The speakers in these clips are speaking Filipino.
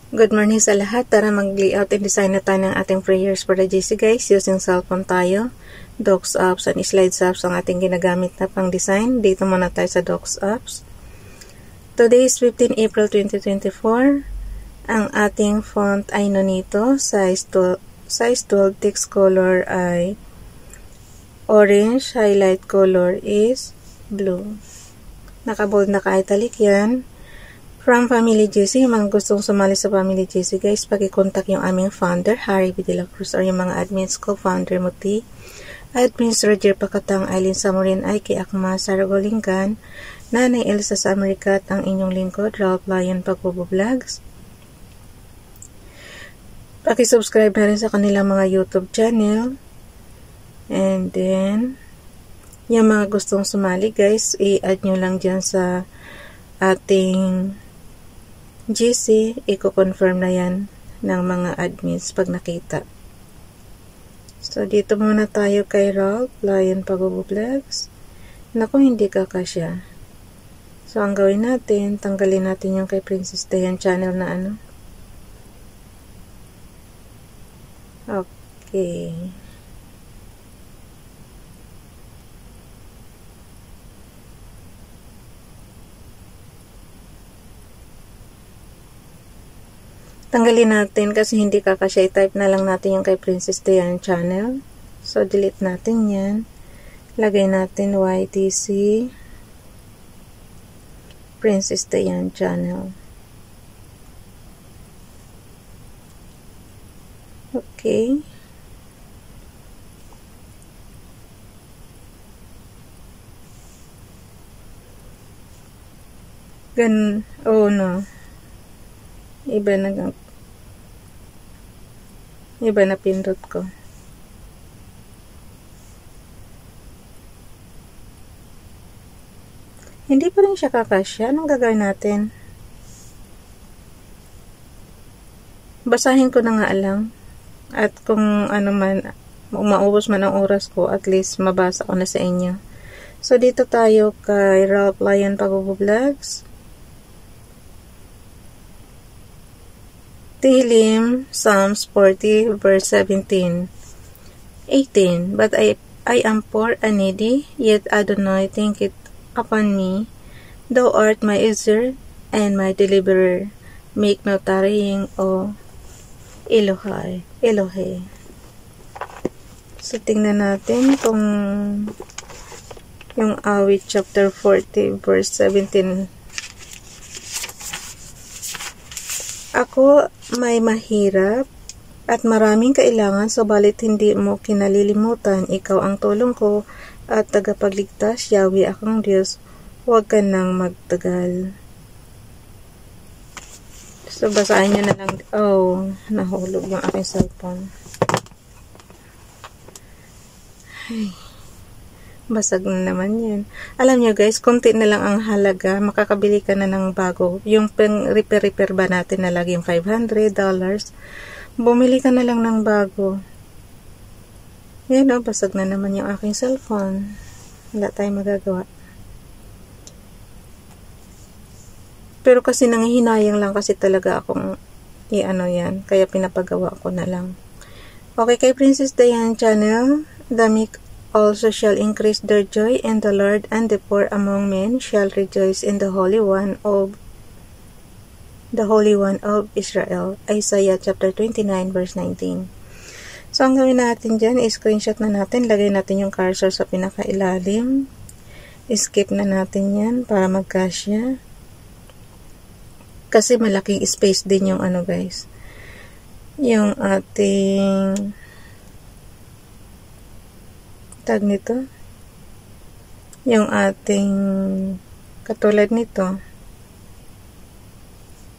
Good morning sa lahat. Tara mag-layout and design na tayo ng ating prayers for the GC guys. Using cellphone tayo. Docs apps and slides apps ang ating ginagamit na pang design. Dito muna tayo sa Docs apps. Today is 15 April 2024. Ang ating font ay Nonito. Size 12. Text color ay orange. Highlight color is blue. Naka-bold, naka-italic yan. From Family GC, yung mga gustong sumali sa Family GC guys, pag-contact yung aming founder, Harry B. De La Cruz, or yung mga admins ko, founder Muti, admins Roger Pacatang, Aileen Samurin, Aiki Akma, Sarah Golingan, Nanay Elsa sa Amerika, at ang inyong lingkod, Ralph Lion Pagbubo Vlogs. Paki-subscribe na rin sa kanilang mga YouTube channel. And then, yung mga gustong sumali guys, i-add nyo lang dyan sa ating GC, i-confirm na yan ng mga admins pag nakita. So, dito muna tayo kay Ralph Lion Pagbubo Vlogs. Naku, hindi kakasya. So, ang gawin natin, tanggalin natin yung kay Princess Dayan channel na ano. Okay. Tanggalin natin kasi hindi kakasya. I-type na lang natin yung kay Princess Dayan channel. So, delete natin yan. Lagay natin YTC Princess Dayan channel. Okay. Oh no. Iba na pindot ko. Hindi pa rin siya kakasya. Anong gagawin natin? Basahin ko na nga lang. At kung ano man, maubos man ang oras ko, at least mabasa ko na sa inyo. So, dito tayo kay Ralph Lion Pagbubo Vlogs. Tehillim, Psalms 40, verse 17. 18. But I am poor and needy, yet Adonai thinketh upon me. Thou art my Ezer and my deliverer. Make no tarrying, O Elohe. So, tingnan natin kung yung awit chapter 40, verse 17. Ako may mahirap at maraming kailangan, subalit hindi mo kinalilimutan. Ikaw ang tulong ko at tagapagligtas, Yahweh akong Diyos. Huwag ka nang magtagal. So, basahin nyo na lang. Oh, nahulog yung aking cellphone. Ay, basag na naman yan. Alam nyo guys, konti na lang ang halaga, makakabili ka na ng bago. Yung pang-repair ba natin na lagi yung $500, bumili ka na lang ng bago. Yan o, basag na naman yung aking cellphone. Wala tayong magagawa. Pero kasi nanghihinayang lang kasi talaga akong i-ano yan, kaya pinapagawa ko na lang. Okay, kay Princess Dayan channel, the meek also shall increase their joy in the Lord, and the poor among men shall rejoice in the Holy One of Israel. Isaiah chapter 29 verse 19. So, ang gawin natin dyan, screenshot na natin, lagay natin yung cursor sa pinakailalim, skip na natin yan para magkasya. Kasi malaking space din yung ano guys, yung ating tag nito, yung ating katulad nito,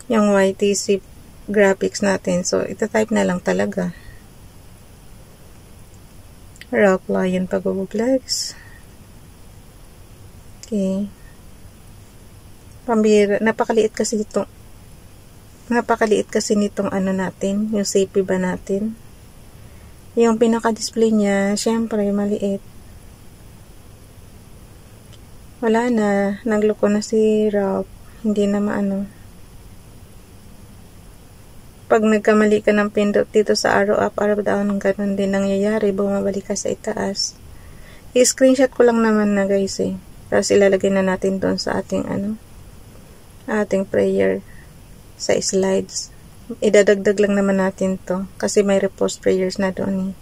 yung YTC graphics natin. So, itatype na lang talaga. Ralph Lion Pagbubo Vlogs. Okay. Pambira. Napakaliit kasi nitong ano natin, yung CP ba natin. Yung pinaka-display niya, syempre, maliit. Wala na. Nagloko na si Ralph. Hindi na maano. Pag nagkamali ka ng pindot dito sa arrow up, arrow down, ganun din nangyayari, bumabalik ka sa itaas. I-screenshot ko lang naman na guys eh. Tapos ilalagay na natin doon sa ating ating prayer sa slides. Idadagdag lang naman natin to kasi may repost prayers na doon eh.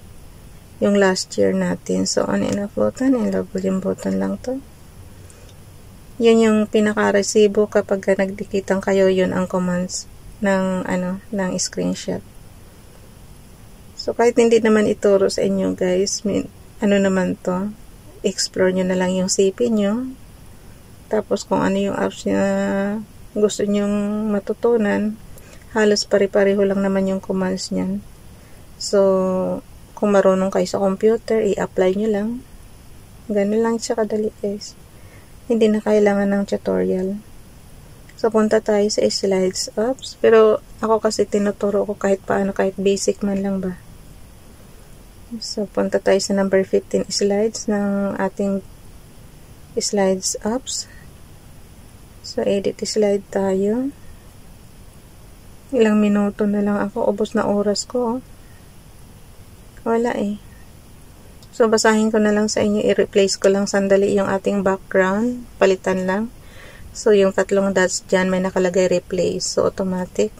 Yung last year natin. So on and off button and love volume button lang to. Yun yung pinaka-resibo kapag nagdikitan kayo, yun ang commands ng ng screenshot. So kahit hindi naman ituro sa inyo guys, naman to, explore nyo na lang yung CP nyo. Tapos kung ano yung apps na gusto nyong matutunan, halos pare-pareho lang naman yung commands nyan. So kung marunong kayo sa computer, i-apply nyo lang. Ganun lang siya kadali guys. Hindi na kailangan ng tutorial. So, punta tayo sa slides apps. Pero, ako kasi tinuturo ko kahit paano, kahit basic man lang ba. So, punta tayo sa number 15 slides ng ating slides apps. So, edit slide tayo. Ilang minuto na lang ako. Ubos na oras ko. Wala eh. So, basahin ko na lang sa inyo. I-replace ko lang sandali yung ating background. Palitan lang. So, yung tatlong dots dyan, may nakalagay replace. So, automatic.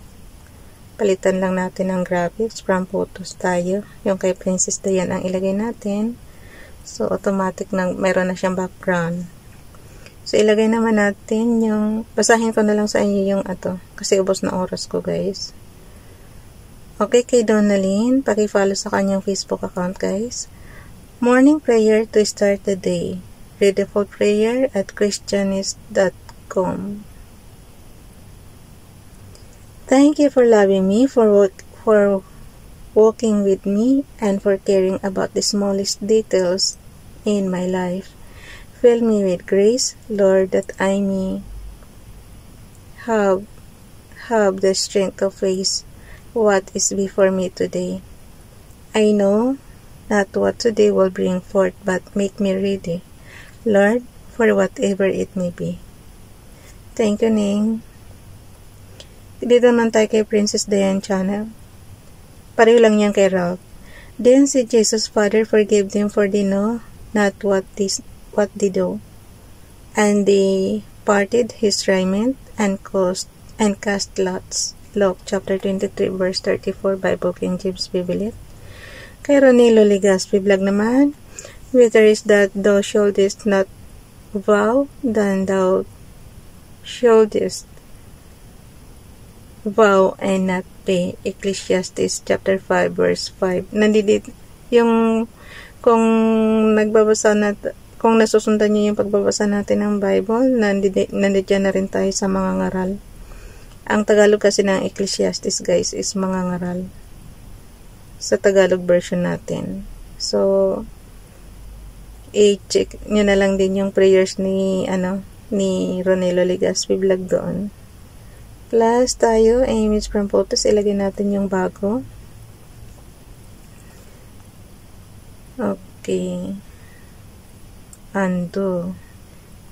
Palitan lang natin ang graphics. From photos tayo. Yung kay Princess Diane ang ilagay natin. So, automatic na mayroon na siyang background. So, ilagay naman natin yung, basahin ko na lang sa inyo yung kasi ubos na oras ko guys. Okay, kay Donalyn, paki-follow sa kanyang Facebook account guys. Morning prayer to start the day. Read the full prayer at christianist.com. Thank you for loving me, for walking with me, and for caring about the smallest details in my life. Fill me with grace, Lord, that I may have the strength to face what is before me today. I know not what today will bring forth, but make me ready, Lord, for whatever it may be. Thank you, Ning. Dito naman tayo kay Princess Diane channel. Pareho lang yan kay Ralph. Then said Jesus, Father, forgive them, for they know not what they do. And they parted his raiment and cast lots. Luke chapter 23 verse 34, Bible King James Bible. Kay Ronilo Ligaspi vlog naman, better is that thou shouldest not vow than thou shouldest vow and not pay. Ecclesiastes chapter 5 verse 5. Nandito yung kung nagbabasa natin, kung nasusundan niyo yung pagbabasa natin ng Bible, nandito na rin tayo sa mga ngaral. Ang Tagalog kasi ng Ecclesiastes guys is mga ngaral sa Tagalog version natin. So i-check nyo na lang din yung prayers ni Ronelo Ligaspi vlog doon. Plus tayo, image from photos, ilagay natin yung bago. Okay. Undo.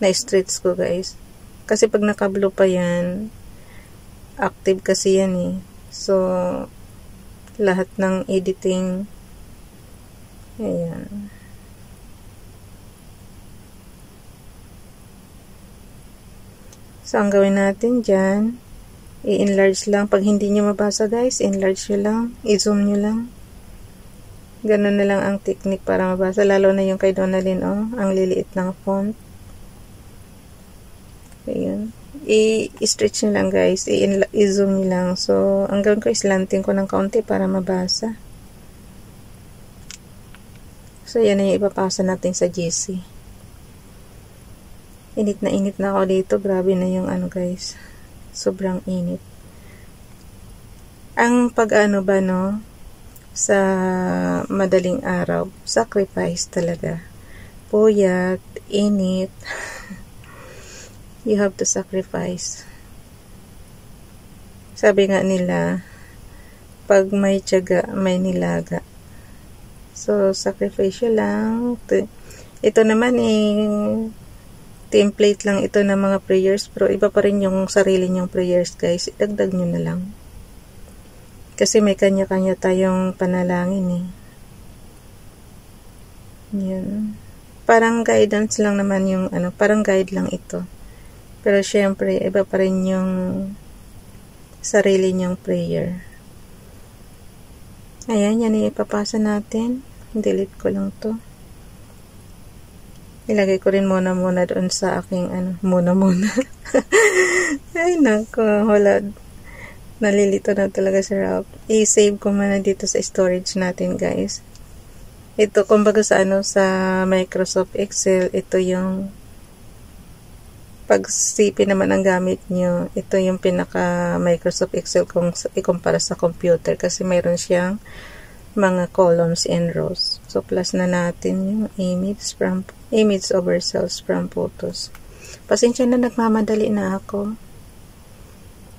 Na-stretch ko guys. Kasi pag naka-blue pa yan, active kasi yan eh. So, lahat ng editing, ayan. So, ang gawin natin dyan, i-enlarge lang. Pag hindi nyo mabasa guys, enlarge nyo lang. I-zoom nyo lang. Ganun na lang ang technique para mabasa. Lalo na yung kay Donalyn, ang liliit ng font. Ayun. I-stretch nyo lang guys. I-zoom nyo lang. So, ang gawin ko is lanting ko ng kaunti para mabasa. So, yan na yung ipapasa natin sa GC. Init na ako dito. Grabe na yung guys. Sobrang init. Ang sa madaling araw, sacrifice talaga. Puyat, init. You have to sacrifice. Sabi nga nila, pag may tiyaga, may nilaga. So, sacrifice lang. Ito naman template lang ito ng mga prayers, pero iba pa rin yung sarili nyong prayers guys. Idagdag nyo na lang. Kasi may kanya-kanya tayong panalangin eh. Yun. Parang guidance lang naman yung parang guide lang ito. Pero syempre, iba pa rin yung sarili niyong prayer. Ayan, yan ipapasa natin. Delete ko lang to. Ilagay ko rin muna doon sa aking muna. Ay, nako, wala. Nalilito na talaga si Ralph. I-save ko muna dito sa storage natin, guys. Ito, kumbaga sa sa Microsoft Excel, ito yung pag CP naman ang gamit nyo, ito yung pinaka Microsoft Excel kung ikumpara sa computer kasi mayroon siyang mga columns and rows. So, plus na natin yung image over cells from photos. Pasensya na, nagmamadali na ako.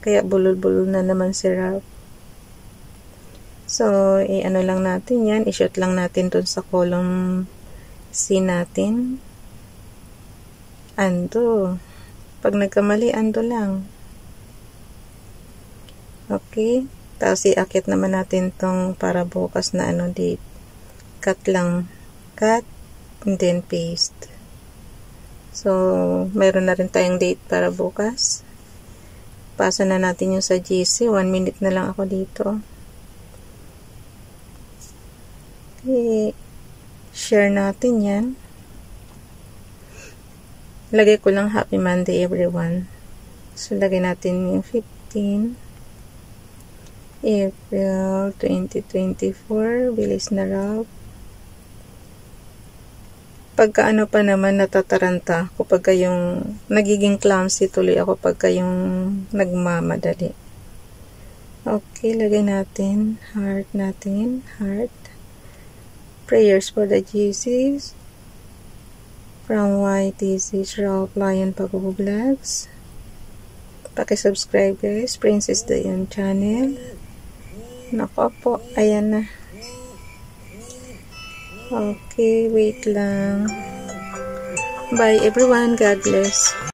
Kaya bulol-bulol na naman si Ralph. So, i-ano lang natin yan. I-shoot lang natin dun sa column C natin. Undo. Pag nagkamali, undo lang. Okay. Tapos i-akit naman natin tong para bukas na date. Cut lang. Cut. And then paste. So, mayroon na rin tayong date para bukas. Pasa na natin yung sa GC. 1 minute na lang ako dito. I-share natin yan. Lagay ko lang Happy Monday everyone. So, lagay natin yung 15 April 2024. Bilis na Ralph. Pagka pa naman natataranta ako pagka yung nagiging clumsy tuloy ako pagka yung nagmamadali. Okay, lagay natin heart natin. Heart. Prayers for the GCs. From YTC Ralph Lion Pago Vlogs. Paki-subscribe guys, Princess Dayan channel. Nako po, ayan na. Okay, wait lang. Bye everyone, God bless.